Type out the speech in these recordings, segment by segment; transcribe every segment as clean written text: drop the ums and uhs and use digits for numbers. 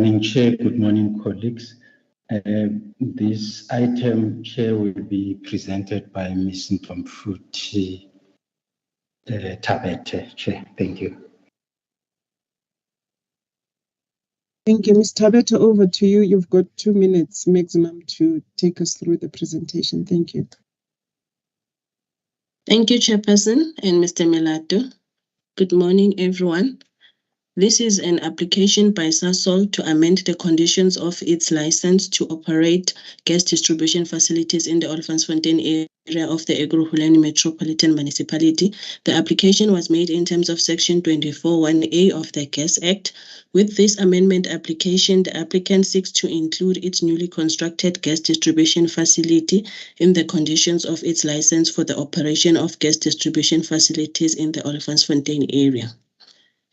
morning, Chair. Good morning, colleagues. This item, Chair, will be presented by Ms. Ntomfuthi Tabete, Chair. Thank you. Thank you, Ms. Tabete. Over to you. You've got 2 minutes maximum to take us through the presentation. Thank you. Thank you, Chairperson and Mr. Melato. Good morning, everyone. This is an application by Sasol to amend the conditions of its license to operate gas distribution facilities in the Olifantsfontein area of the Ekurhuleni Metropolitan Municipality. The application was made in terms of Section 24(1)(a) of the Gas Act. With this amendment application, the applicant seeks to include its newly constructed gas distribution facility in the conditions of its license for the operation of gas distribution facilities in the Olifantsfontein area.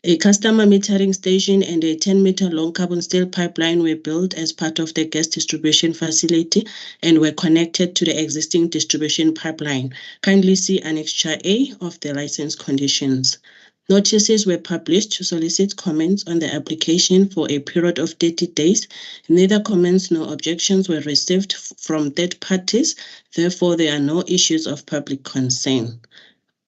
A customer metering station and a 10-meter long carbon steel pipeline were built as part of the gas distribution facility and were connected to the existing distribution pipeline. Kindly see Annexure A of the license conditions. Notices were published to solicit comments on the application for a period of 30 days. Neither comments nor objections were received from third parties. Therefore, there are no issues of public concern.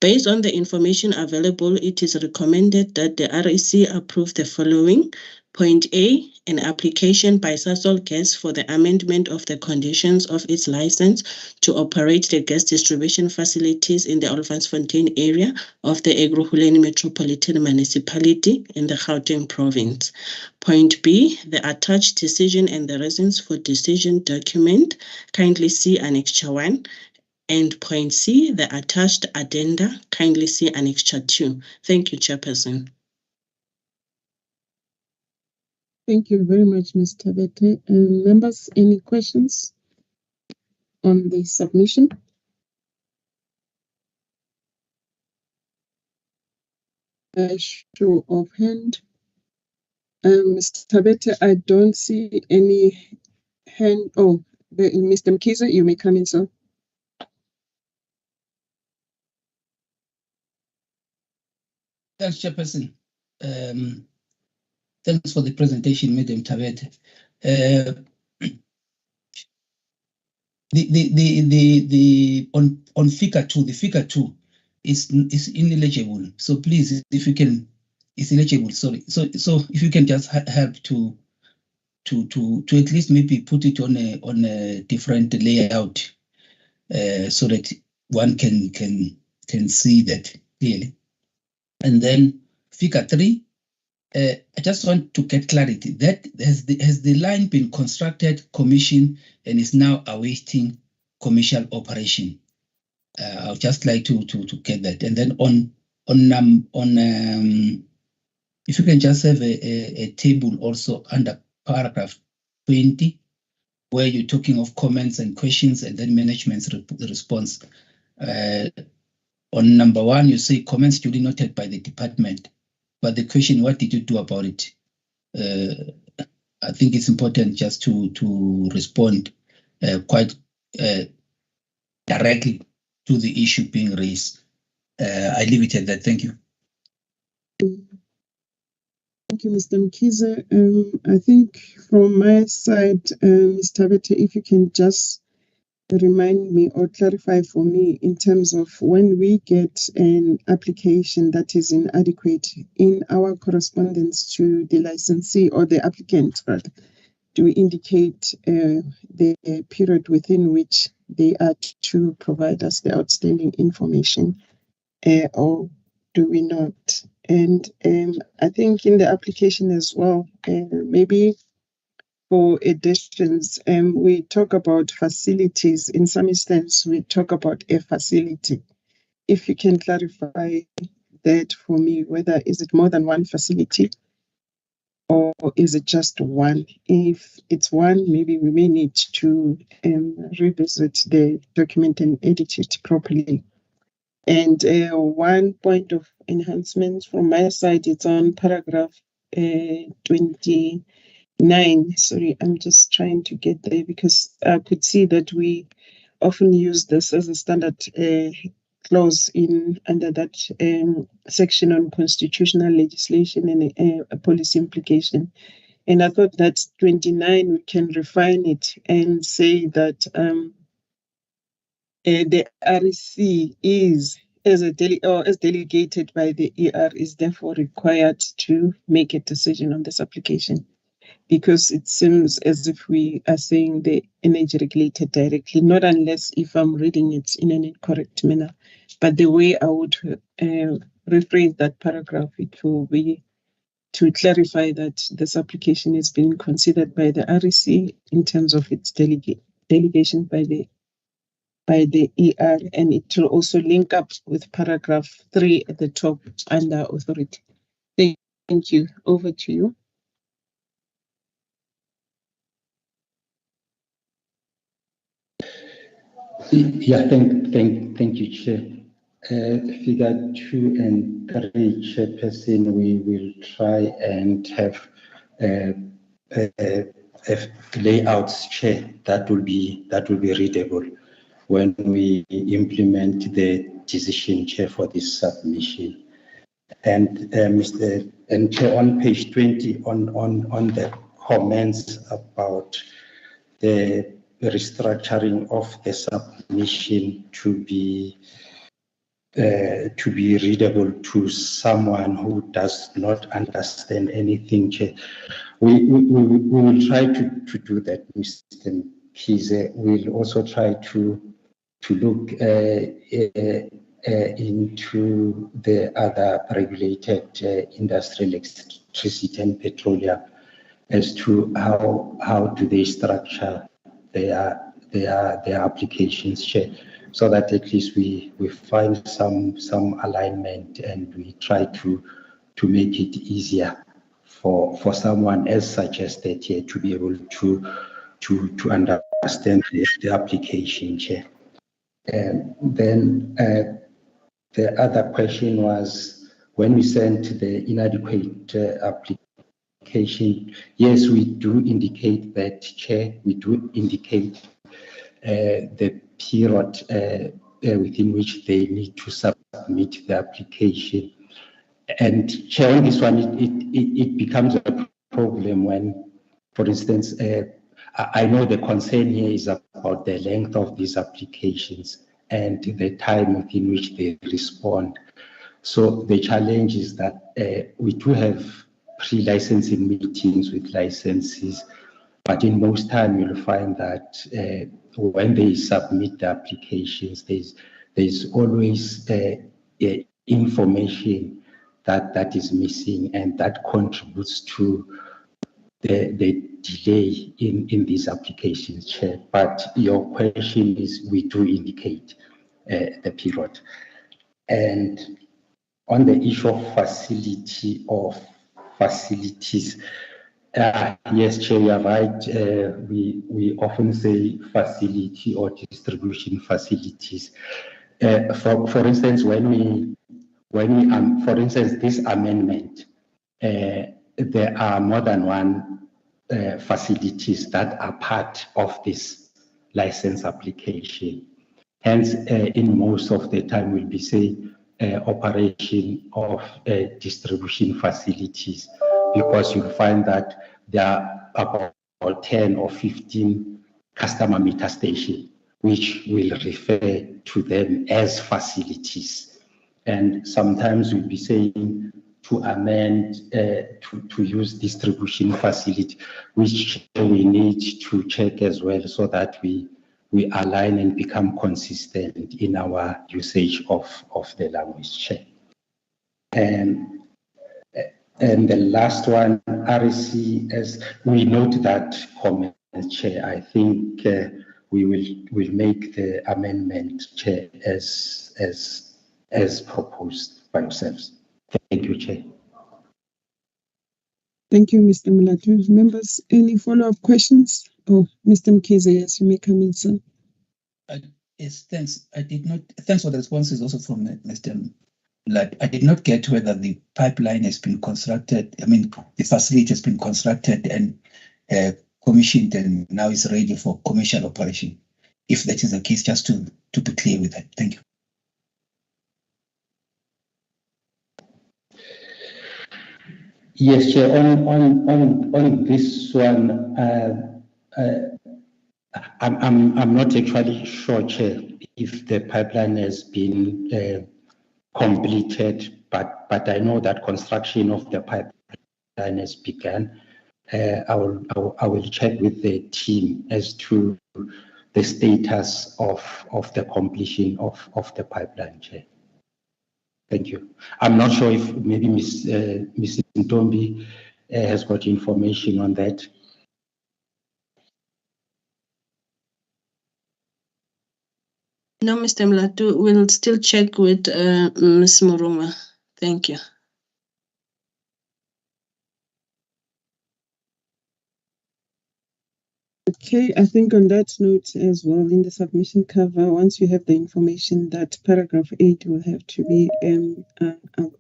Based on the information available, it is recommended that the REC approve the following. Point A, an application by Sasol Gas for the amendment of the conditions of its license to operate the gas distribution facilities in the Olifantsfontein area of the Ekurhuleni Metropolitan Municipality in the Gauteng province. Point B, the attached decision and the reasons for decision document. Kindly see Annexure 1. And point C, the attached addenda. Kindly see Annexure 2. Thank you, Chairperson. Thank you very much, Ms. Tabete. Members, any questions on the submission? Show of hand. Ms. Tabete, I don't see any hand. Oh, Mr. Mkhize, you may come in, sir. Thanks, Chairperson. Thanks for the presentation, Madam Tabete. On figure 2, the figure 2 is ineligible. So please, if you can, it's illegible. Sorry. So if you can just help to at least maybe put it on a different layout, so that one can see that clearly. And then figure 3. I just want to get clarity that has the line been constructed, commissioned, and is now awaiting commercial operation. I would just like to get that. And then if you can just have a table also under paragraph 20, where you're talking of comments and questions, and then management's response. On number 1, you say comments duly noted by the department. But the question, what did you do about it? I think it's important just to respond quite directly to the issue being raised. I leave it at that. Thank you. Thank you, Mr. Mkhize. I think from my side, Ms. Tabete, if you can just remind me or clarify for me in terms of when we get an application that is inadequate in our correspondence to the licensee or the applicant, right? Do we indicate the period within which they are to provide us the outstanding information, or do we not? And I think in the application as well, maybe for additions, we talk about facilities. In some instance, we talk about a facility. If you can clarify that for me, whether is it more than one facility or is it just one? If it's one, maybe we may need to revisit the document and edit it properly. And one point of enhancement from my side, it's on paragraph 29. Sorry, I'm just trying to get there because I could see that we often use this as a standard clause under that section on constitutional legislation and a policy implication. And I thought that 29, we can refine it and say that the REC is, as delegated by the ER, is therefore required to make a decision on this application. Because it seems as if we are saying the energy regulator directly, not unless if I'm reading it in an incorrect manner. But the way I would rephrase that paragraph, it will be to clarify that this application is being considered by the REC in terms of its delegation by the ER, and it will also link up with paragraph 3 at the top under authority. Thank you. Over to you. Yeah, thank you, Chair. Figure 2 and 3, Chairperson, we will try and have layouts, Chair, that will be readable when we implement the decision, Chair, for this submission. And Chair, on page 20, on the comments about the restructuring of the submission to be readable to someone who does not understand anything, Chair. We will try to do that, Mr. Kize. We'll also try to look into the other regulated industrial electricity and petroleum as to how do they structure their applications, Chair, so that at least we find some alignment and we try to make it easier for someone as suggested here to be able to understand the application, Chair. And then the other question was, when we sent the inadequate application, yes, we do indicate that, Chair, we do indicate the period within which they need to submit the application. And Chair, on this one, it becomes a problem when, for instance, I know the concern here is about the length of these applications and the time within which they respond. So the challenge is that we do have pre-licensing meetings with licensees, but in most time you'll find that when they submit the applications, there's always information that is missing, and that contributes to the delay in these applications, Chair. But your question is, we do indicate the period. And on the issue of facilities, yes, Chair, you are right. We often say facility or distribution facilities. For instance, when we for instance, this amendment, there are more than one facilities that are part of this license application. Hence, in most of the time, we'll be saying operation of distribution facilities, because you'll find that there are about 10 or 15 customer meter stations, which will refer to them as facilities. And sometimes we'll be saying to amend to use distribution facility, which we need to check as well, so that we align and become consistent in our usage of the language, Chair. And the last one, REC, as we note that comment, Chair. I think we will make the amendment, Chair, as proposed by yourselves. Thank you, Chair. Thank you, Mr. Mulatu. Members, any follow-up questions? Oh, Mr. Mkize, yes, you may come in, sir. Yes, thanks. Thanks for the responses also from Mr. Mulatu. I did not get whether the pipeline has been constructed. I mean, the facility has been constructed and commissioned and now is ready for commercial operation. If that is the case, just to be clear with that. Thank you. Yes, Chair. On this one, I'm not actually sure, Chair, if the pipeline has been completed, but I know that construction of the pipeline has begun. I will check with the team as to the status of the completion of the pipeline, Chair. Thank you. I'm not sure if maybe Ms. Ntombi has got information on that. No, Mr. Mlatu, we'll still check with Ms. Muruma. Thank you. Okay, I think on that note as well, in the submission cover, once you have the information, that paragraph 8 will have to be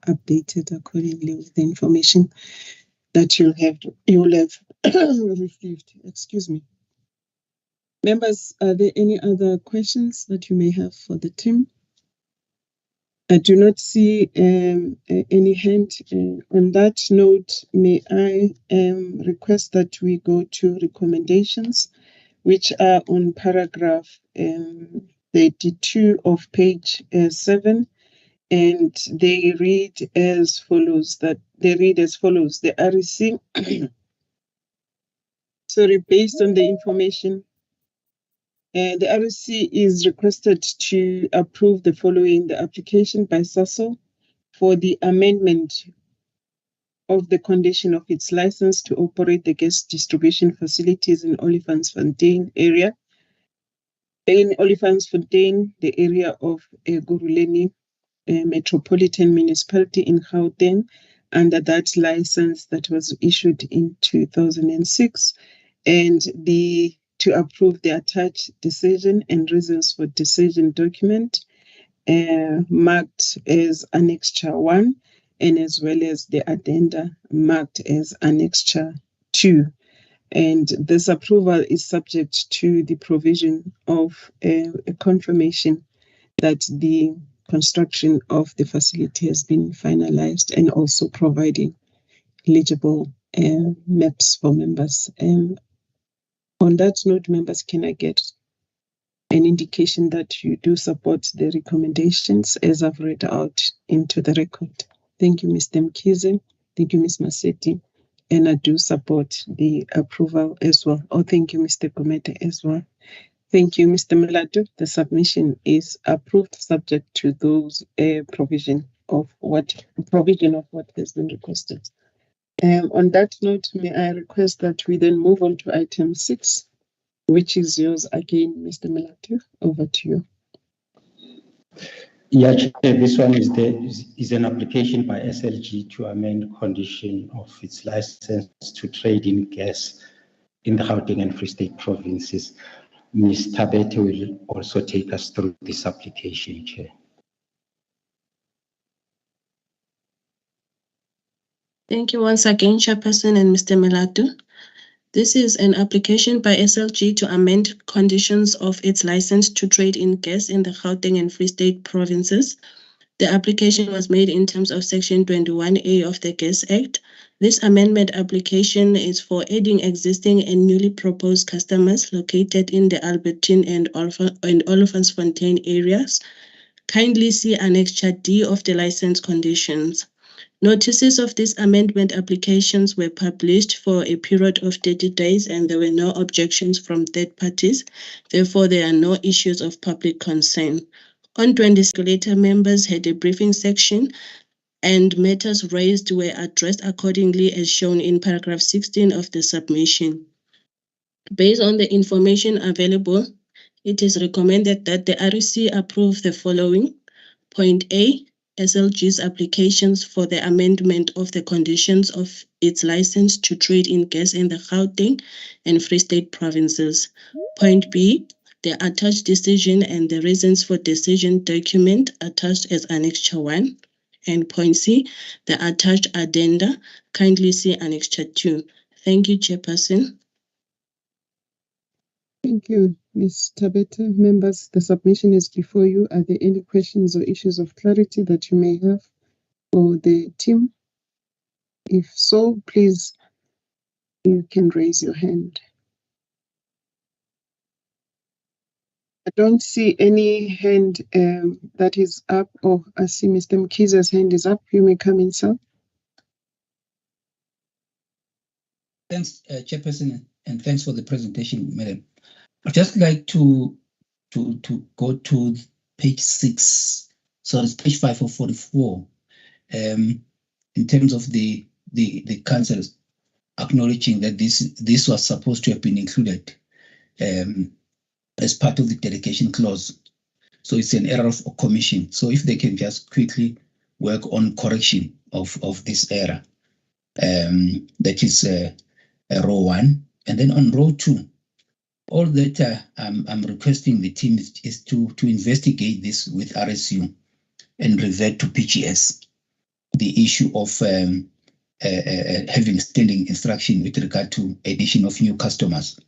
updated accordingly with the information that you'll have received. Excuse me. Members, are there any other questions that you may have for the team? I do not see any hand. On that note, may I request that we go to recommendations, which are on paragraph 32 of page 7, and they read as follows. The REC, sorry, based on the information, the REC is requested to approve the following: the application by SASOL for the amendment of the condition of its license to operate the gas distribution facilities in Olifantsfontein area. In Olifantsfontein, the area of Guruleni Metropolitan Municipality in Gauteng, under that license that was issued in 2006, and to approve the attached decision and reasons for decision document marked as Annexure 1, and as well as the addenda marked as Annexure 2. And this approval is subject to the provision of a confirmation that the construction of the facility has been finalized, and also providing eligible maps for members. On that note, members, can I get an indication that you do support the recommendations as I've read out into the record? Thank you, Mr. Mkhize. Thank you, Ms. Maseti. And I do support the approval as well. Oh, thank you, Mr. Gumede as well. Thank you, Mr. Mlatu. The submission is approved, subject to those provision of what has been requested. On that note, may I request that we then move on to item 6, which is yours again, Mr. Mlatu. Over to you. Yeah, Chair, this one is an application by SLG to amend condition of its license to trade in gas in the Gauteng and Free State provinces. Ms. Tabete will also take us through this application, Chair. Thank you once again, Chairperson and Mr. Mlatu. This is an application by SLG to amend conditions of its license to trade in gas in the Gauteng and Free State provinces. The application was made in terms of Section 21A of the Gas Act. This amendment application is for adding existing and newly proposed customers located in the Albertine and Olifantsfontein areas. Kindly see Annexure D of the license conditions. Notices of these amendment applications were published for a period of 30 days, and there were no objections from third parties. Therefore, there are no issues of public concern. On 20, regulator members had a briefing section, and matters raised were addressed accordingly as shown in paragraph 16 of the submission. Based on the information available, it is recommended that the REC approve the following. Point A, SLG's applications for the amendment of the conditions of its license to trade in gas in the Gauteng and Free State provinces. Point B, the attached decision and the reasons for decision document attached as Annexure 1. And point C, the attached addenda, kindly see Annexure 2. Thank you, Chairperson. Thank you, Ms. Tabete. Members, the submission is before you. Are there any questions or issues of clarity that you may have for the team? If so, please, you can raise your hand. I don't see any hand that is up. Oh, I see Mr. Mkiza's hand is up. You may come in, sir. Thanks, Chairperson, and thanks for the presentation, Madam. I'd just like to go to page 6. So it's page 5 of 44. In terms of the councils acknowledging that this was supposed to have been included as part of the delegation clause. So it's an error of commission. So if they can just quickly work on correction of this error, that is row 1. And then on row 2, all that I'm requesting the team is to investigate this with RSU and revert to PGS, the issue of having standing instruction with regard to addition of new customers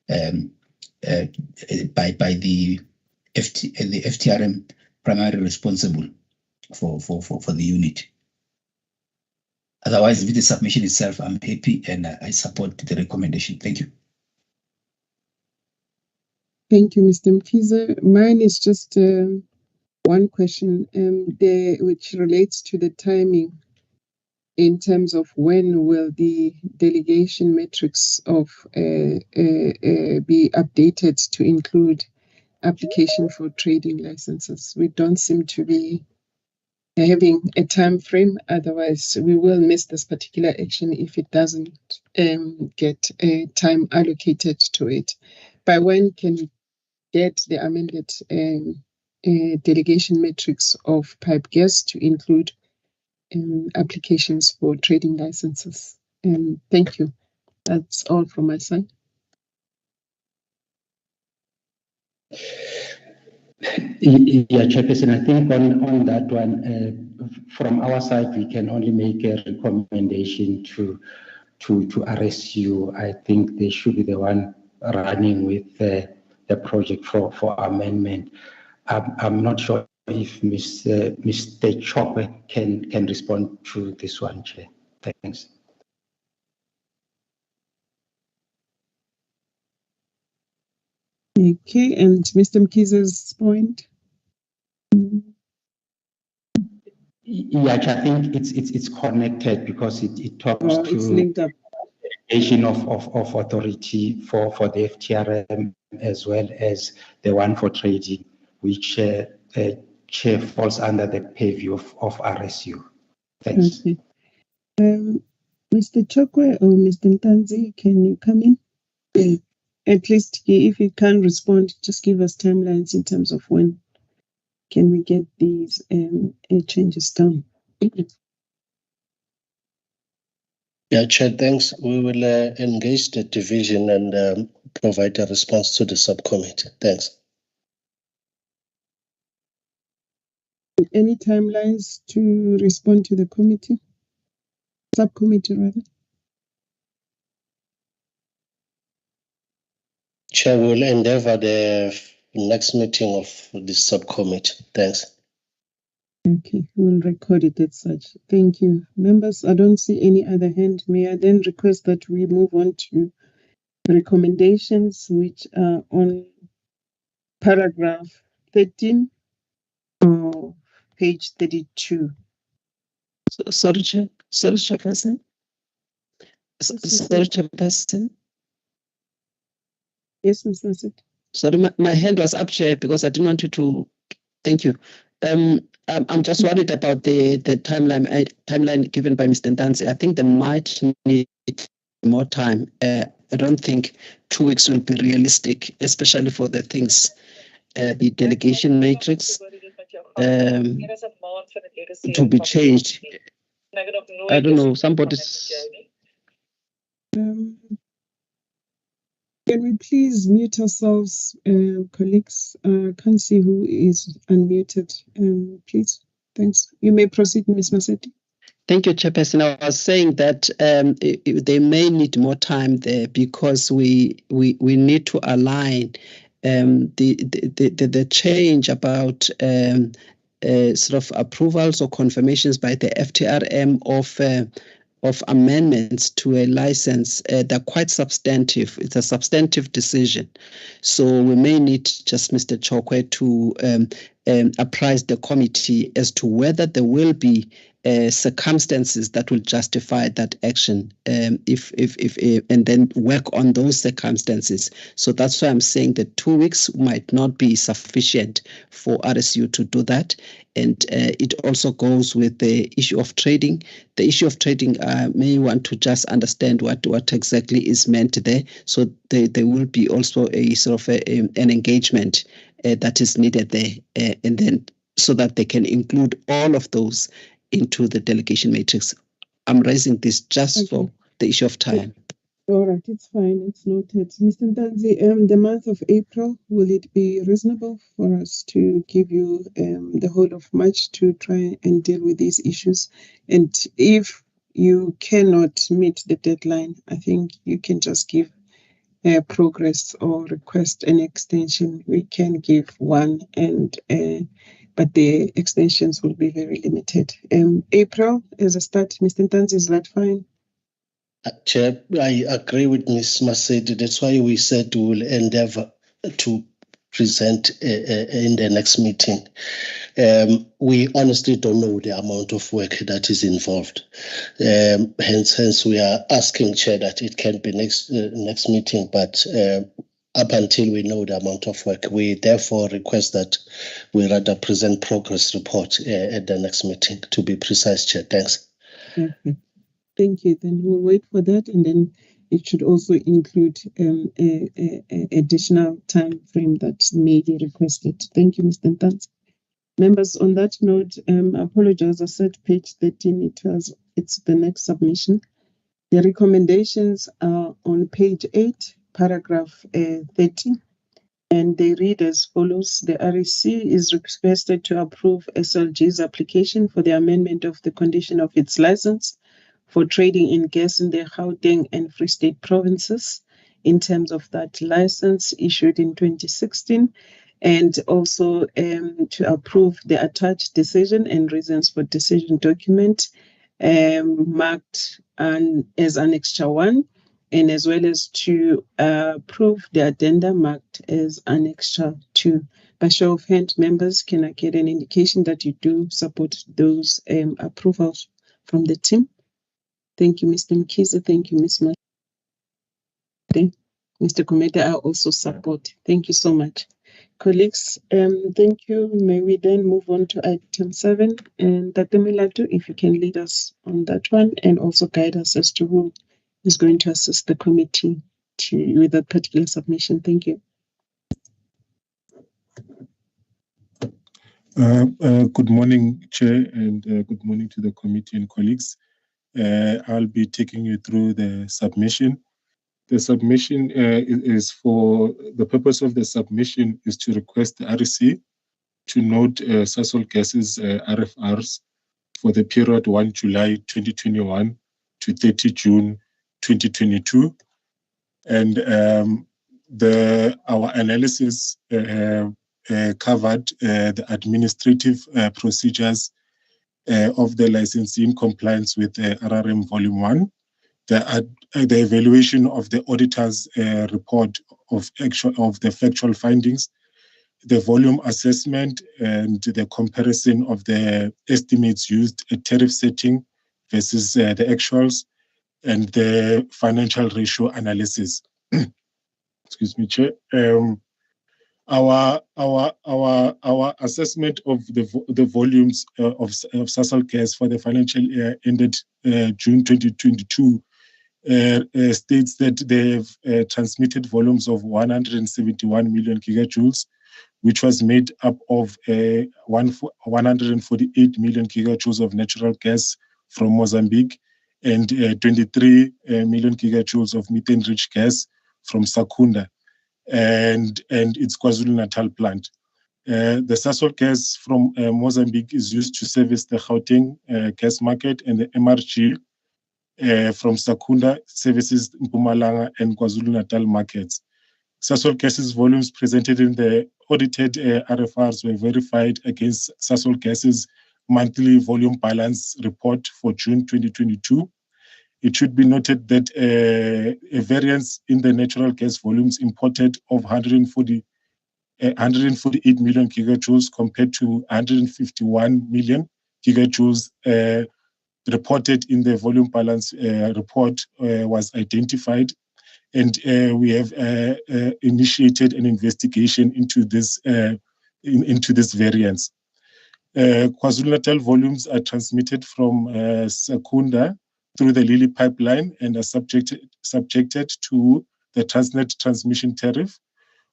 by the FTRM primarily responsible for the unit. Otherwise, with the submission itself, I'm happy and I support the recommendation. Thank you. Thank you, Mr. Mkiza. Mine is just one question, which relates to the timing in terms of when will the delegation metrics of be updated to include application for trading licenses. We don't seem to be having a time frame, otherwise we will miss this particular action if it doesn't get a time allocated to it. By when can we get the amended delegation metrics of pipe gas to include applications for trading licenses? Thank you. That's all from my side. Yeah, Chairperson, I think on that one, from our side, we can only make a recommendation to RSU. I think they should be the one running with the project for amendment. I'm not sure if Mr. Chopper can respond to this one, Chair. Thanks. Okay, and Mr. Mkiza's point? Yeah, I think it's connected because it talks to it's linked up. Delegation of authority for the FTRM as well as the one for trading, which Chair falls under the purview of RSU. Thanks. Okay. Mr. Chokwe or Mr. Ntanzi, can you come in? At least if you can respond, just give us timelines in terms of when can we get these changes done. Yeah, Chair, thanks. We will engage the division and provide a response to the subcommittee. Thanks. Any timelines to respond to the committee? Subcommittee, rather? Chair, we will endeavor the next meeting of the subcommittee. Thanks. Okay, we'll record it as such. Thank you. Members, I don't see any other hand. May I then request that we move on to recommendations, which are on paragraph 13 or page 32. Sorry, Chairperson. Sorry, Chairperson. Yes, Ms. Nasset. Sorry, my hand was up, Chair, because I didn't want you to. Thank you. I'm just worried about the timeline given by Mr. Ntanzi. I think they might need more time. I don't think 2 weeks will be realistic, especially for the things, the delegation matrix to be changed. I don't know, somebody's. Can we please mute ourselves, colleagues? Can't see who is unmuted. Please, thanks. You may proceed, Ms. Massetti. Thank you, Chairperson. I was saying that they may need more time there because we need to align the change about sort of approvals or confirmations by the FTRM of of amendments to a license, they're quite substantive. It's a substantive decision. So we may need just Mr. Chokwe to apprise the committee as to whether there will be circumstances that will justify that action, if and then work on those circumstances. So that's why I'm saying that 2 weeks might not be sufficient for RSU to do that. And it also goes with the issue of trading. The issue of trading, I may want to just understand what exactly is meant there. So there will be also a sort of an engagement that is needed there, and then so that they can include all of those into the delegation matrix. I'm raising this just for the issue of time. All right, it's fine. It's noted. Mr. Ntanzi, the month of April, will it be reasonable for us to give you the whole of March to try and deal with these issues? And if you cannot meet the deadline, I think you can just give progress or request an extension. We can give one, and but the extensions will be very limited. April as a start, Mr. Ntanzi, is that fine? Chair, I agree with Ms. Masedi. That's why we said we will endeavor to present in the next meeting. We honestly don't know the amount of work that is involved. Hence, we are asking, Chair, that it can be next meeting, but up until we know the amount of work, we therefore request that we rather present progress report at the next meeting, to be precise, Chair. Thanks. Okay. Thank you. Then we'll wait for that, and then it should also include a additional time frame that may be requested. Thank you, Mr. Ntanzi. Members, on that note, I apologize. I said page 13. It's the next submission. The recommendations are on page 8, paragraph 30, and they read as follows. The REC is requested to approve SLG's application for the amendment of the condition of its license for trading in gas in the Gauteng and Free State provinces in terms of that license issued in 2016, and also to approve the attached decision and reasons for decision document marked as Annexure 1, and as well as to approve the addenda marked as Annexure 2. By show of hand, members, can I get an indication that you do support those approvals from the team? Thank you, Mr. Mkhize. Thank you, Ms. Mr. Kometa, I also support. Thank you so much. Colleagues, thank you. May we then move on to item 7, and Dr. Milatu, if you can lead us on that one and also guide us as to who is going to assist the committee with that particular submission. Thank you. Good morning, Chair, and good morning to the committee and colleagues. I'll be taking you through the submission. The submission is for the purpose of the submission is to request the REC to note Sasol Gas's RFRs for the period 1 July 2021 to 30 June 2022. And our analysis covered the administrative procedures of the licensee in compliance with RRM Volume 1, the evaluation of the auditor's report of the factual findings, the volume assessment, and the comparison of the estimates used at tariff setting versus the actuals, and the financial ratio analysis. Excuse me, Chair. Our assessment of the volumes of Sasol Gas for the financial year ended June 2022 states that they have transmitted volumes of 171 million gigajoules, which was made up of 148 million gigajoules of natural gas from Mozambique and 23 million gigajoules of methane-rich gas from Secunda and its KwaZulu-Natal plant. The Sasol gas from Mozambique is used to service the Gauteng gas market, and the MRG from Secunda services Mpumalanga and KwaZulu-Natal markets. Sasol Gas's volumes presented in the audited RFRs were verified against Sasol Gas's monthly volume balance report for June 2022, It should be noted that a variance in the natural gas volumes imported of 148 million gigajoules compared to 151 million gigajoules reported in the volume balance report was identified, and we have initiated an investigation into this variance. KwaZulu-Natal volumes are transmitted from Secunda through the Lily pipeline and are subjected to the Transnet transmission tariff,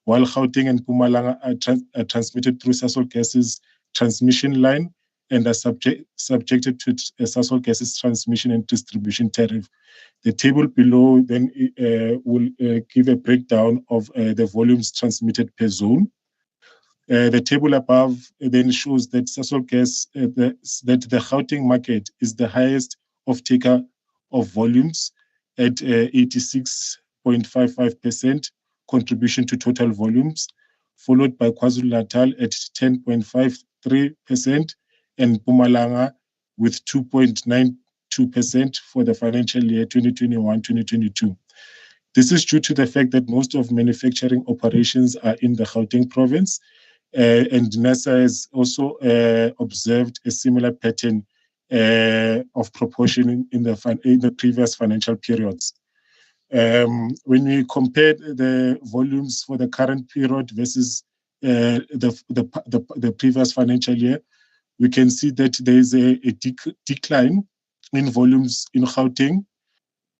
while Gauteng and Mpumalanga are transmitted through Sasol Gas's transmission line and are subjected to Sasol Gas's transmission and distribution tariff. The table below then will give a breakdown of the volumes transmitted per zone. The table above then shows that Sasol Gas, that the Gauteng market is the highest off-taker of volumes at 86.55% contribution to total volumes, followed by KwaZulu-Natal at 10.53% and Mpumalanga with 2.92% for the financial year 2021-2022. This is due to the fact that most of manufacturing operations are in the Gauteng province, and NASA has also observed a similar pattern of proportion in the previous financial periods. When we compare the volumes for the current period versus the previous financial year, we can see that there is a decline in volumes in Gauteng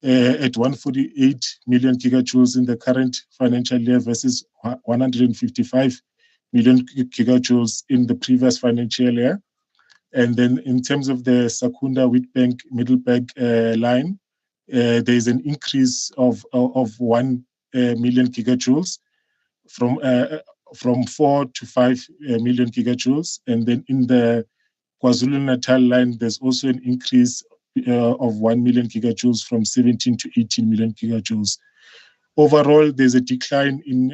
at 148 million gigajoules in the current financial year versus 155 million gigajoules in the previous financial year. And then in terms of the Secunda Witbank Middleburg line, there is an increase of 1 million gigajoules from 4 to 5 million gigajoules. And then in the KwaZulu-Natal line, there's also an increase of 1 million gigajoules from 17 to 18 million gigajoules. Overall, there's a decline in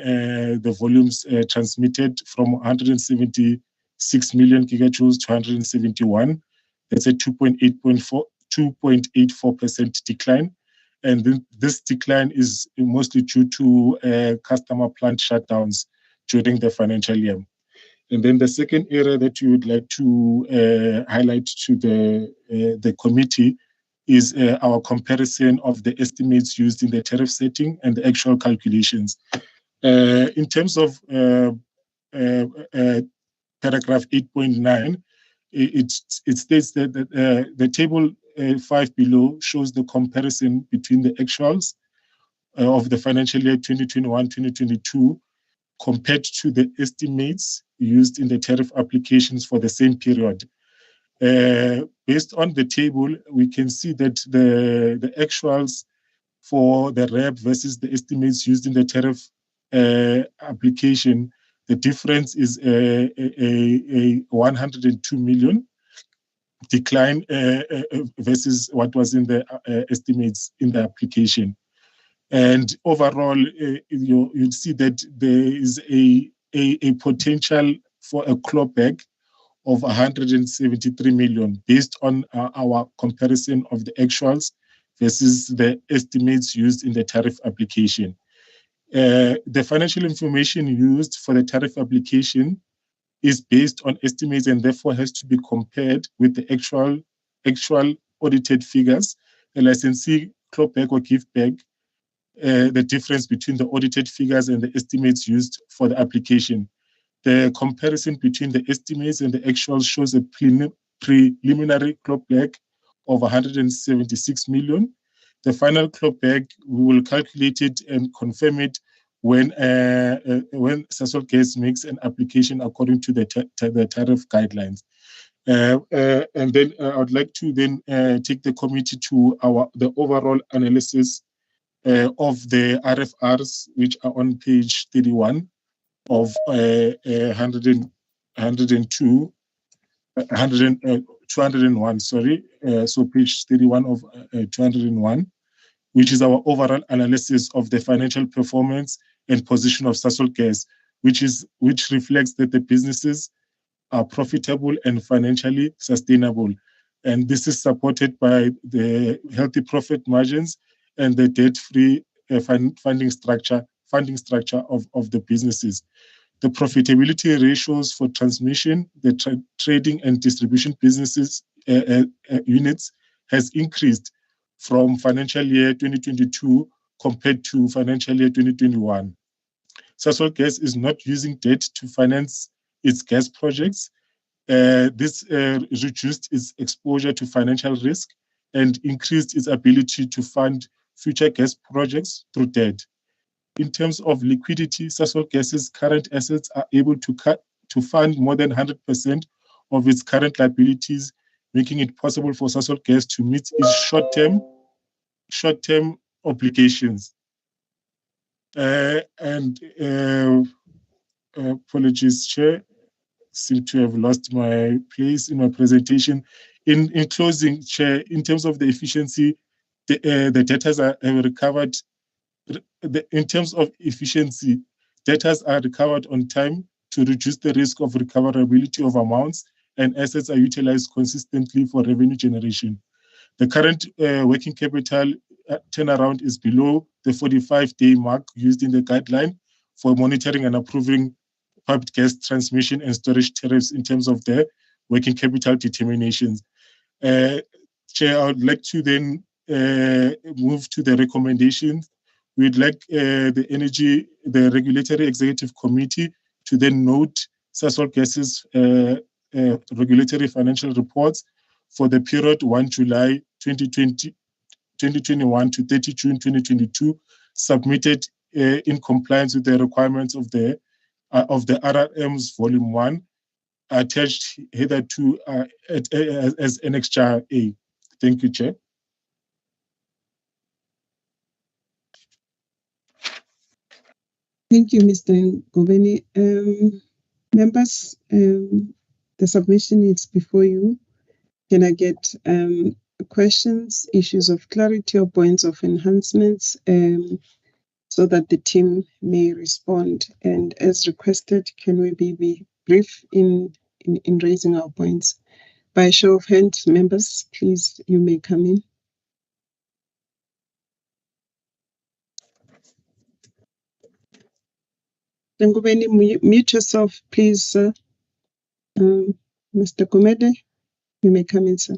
the volumes transmitted from 176 million gigajoules to 171. That's a 2.84% decline. And then this decline is mostly due to customer plant shutdowns during the financial year. And then the second area that you would like to highlight to the committee is our comparison of the estimates used in the tariff setting and the actual calculations. In terms of paragraph 8.9, it states that the table 5 below shows the comparison between the actuals of the financial year 2021-2022 compared to the estimates used in the tariff applications for the same period. Based on the table, we can see that the actuals for the REB versus the estimates used in the tariff application, the difference is a 102 million decline versus what was in the estimates in the application. And overall, you'll see that there is a potential for a clawback of 173 million based on our comparison of the actuals versus the estimates used in the tariff application. The financial information used for the tariff application is based on estimates and therefore has to be compared with the actual audited figures. The licensee clawback or giveback, the difference between the audited figures and the estimates used for the application. The comparison between the estimates and the actuals shows a preliminary clawback of 176 million. The final clawback, we will calculate it and confirm it when Sasol Gas makes an application according to the tariff guidelines. And then I would like to then take the committee to the overall analysis of the RFRs, which are on page 31 of 201, sorry. So page 31 of 201, which is our overall analysis of the financial performance and position of Sasol Gas, which reflects that the businesses are profitable and financially sustainable. And this is supported by the healthy profit margins and the debt-free funding structure of the businesses. The profitability ratios for transmission, the trading and distribution businesses units has increased from financial year 2022 compared to financial year 2021. Sasol Gas is not using debt to finance its gas projects. This reduced its exposure to financial risk and increased its ability to fund future gas projects through debt. In terms of liquidity, Sasol Gas's current assets are able to fund more than 100% of its current liabilities, making it possible for Sasol Gas to meet its short-term obligations. Apologies, Chair. Seem to have lost my place in my presentation. In closing, Chair, in terms of the efficiency, the debtors are recovered. In terms of efficiency, debtors are recovered on time to reduce the risk of recoverability of amounts, and assets are utilized consistently for revenue generation. The current working capital turnaround is below the 45-day mark used in the guideline for monitoring and approving piped gas transmission and storage tariffs in terms of the working capital determinations. Chair, I would like to then move to the recommendations. We'd like the Regulatory Executive Committee to then note Sasol Gas's regulatory financial reports for the period 1 July 2021 to 30 June 2022, submitted in compliance with the requirements of the RRM's Volume 1, attached hitherto as Annexure A. Thank you, Chair. Thank you, Mr. Ngobeni. Members, the submission is before you. Can I get questions, issues of clarity, or points of enhancements so that the team may respond? And as requested, can we be brief in raising our points? By a show of hands, members, please, you may come in. Ngobeni, mute yourself, please, sir. Mr. Gumede, you may come in, sir.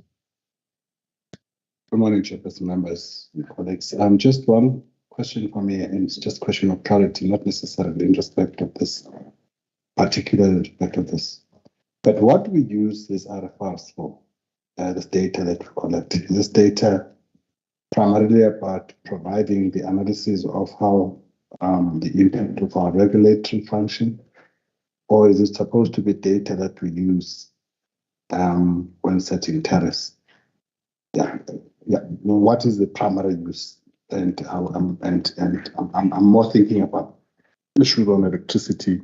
Good morning, Chairperson, members, and colleagues. Just one question for me, and it's just a question of clarity, not necessarily in respect of this particular respect of this. But what do we use these RFRs for? This data that we collect. Is this data primarily about providing the analysis of how the impact of our regulatory function, or is it supposed to be data that we use when setting tariffs? Yeah. What is the primary use? And I'm more thinking about issues on electricity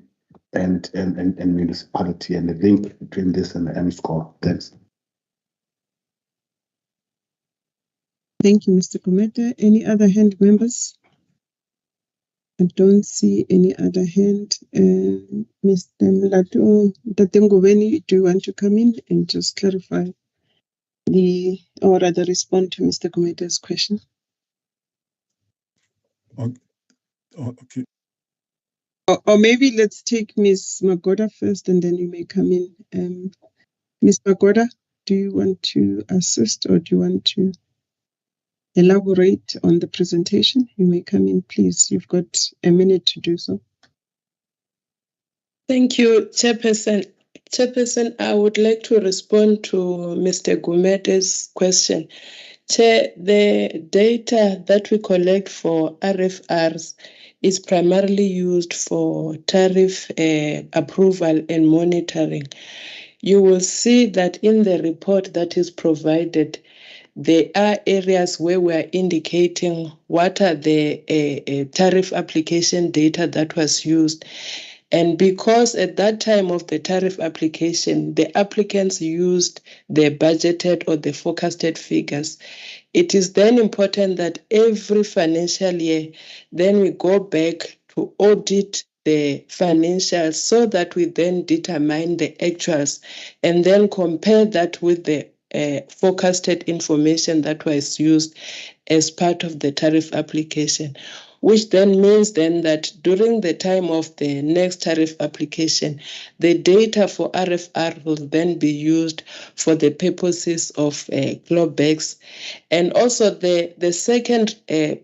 and municipality and the link between this and the M-score. Thanks. Thank you, Mr. Gumede. Any other hand, members? I don't see any other hand. Mr. Mlato, Ngobeni, do you want to come in and just clarify or rather respond to Mr. Gumede's question? Okay. Or maybe let's take Ms. Magoda first, and then you may come in. Ms. Magoda, do you want to assist, or do you want to elaborate on the presentation? You may come in, please. You've got a minute to do so. Thank you, Chairperson. Chairperson, I would like to respond to Mr. Gumede's question. Chair, the data that we collect for RFRs is primarily used for tariff approval and monitoring. You will see that in the report that is provided, there are areas where we are indicating what are the tariff application data that was used. And because at that time of the tariff application, the applicants used the budgeted or the forecasted figures, it is then important that every financial year, then we go back to audit the financials so that we then determine the actuals and then compare that with the forecasted information that was used as part of the tariff application, which then means then that during the time of the next tariff application, the data for RFR will then be used for the purposes of clawbacks. And also the second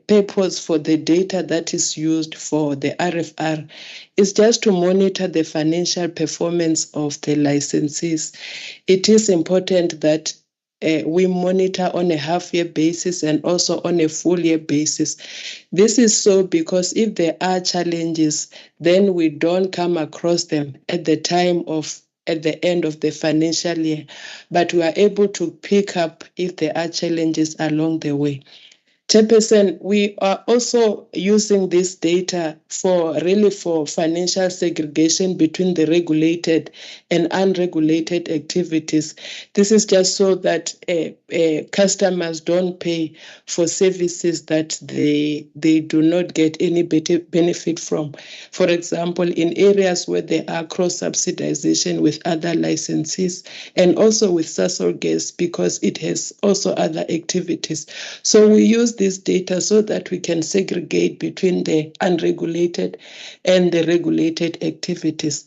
purpose for the data that is used for the RFR is just to monitor the financial performance of the licensees. It is important that we monitor on a half-year basis and also on a full-year basis. This is so because if there are challenges, then we don't come across them at the end of the financial year, but we are able to pick up if there are challenges along the way. Chairperson, we are also using this data for financial segregation between the regulated and unregulated activities. This is just so that customers don't pay for services that they do not get any benefit from. For example, in areas where there are cross-subsidization with other licensees and also with Sasol Gas because it has also other activities. So we use this data so that we can segregate between the unregulated and the regulated activities.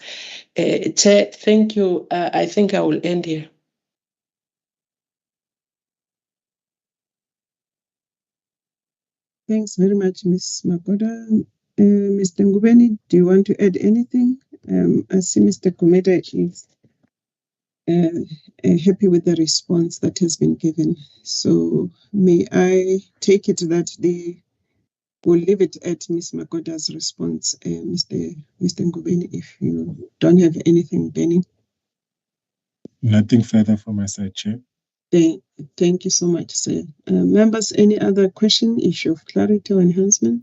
Chair, thank you. I think I will end here. Thanks very much, Ms. Magoda. Mr. Ngubeni, do you want to add anything? I see Mr. Gumede is happy with the response that has been given. So may I take it that we'll leave it at Ms. Magoda's response, Mr. Ngubeni, if you don't have anything, Benny. Nothing further from my side, Chair. Thank you so much, sir. Members, any other question, issue of clarity or enhancement?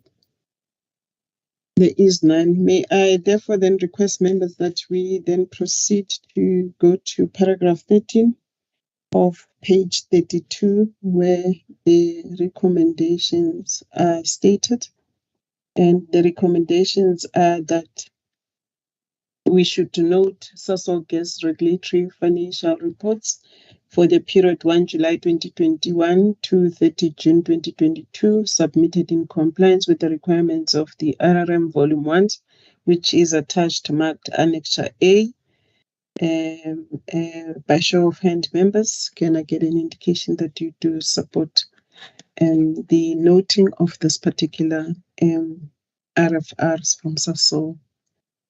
There is none. May I therefore then request members that we then proceed to go to paragraph 13 of page 32, where the recommendations are stated. And the recommendations are that we should note Sasol Gas regulatory financial reports for the period 1 July 2021 to 30 June 2022, submitted in compliance with the requirements of the RRM Volume 1, which is attached marked Annexure A. By show of hand, members, can I get an indication that you do support the noting of this particular RFRs from Sasol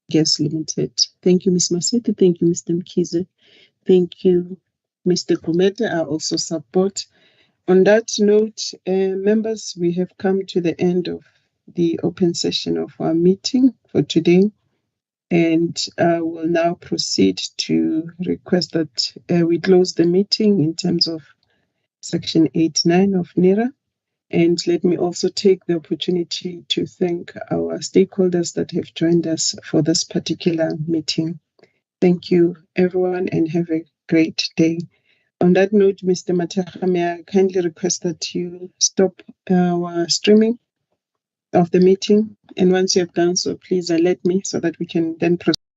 Gas Limited? Thank you, Ms. Maseti. Thank you, Mr. Mkhize. Thank you, Mr. Gumede. I also support. On that note, members, we have come to the end of the open session of our meeting for today. And I will now proceed to request that we close the meeting in terms of Section 8.9 of NERA. And let me also take the opportunity to thank our stakeholders that have joined us for this particular meeting. Thank you, everyone, and have a great day. On that note, Mr. Mateka, may I kindly request that you stop our streaming of the meeting? And once you have done so, please alert me so that we can then proceed.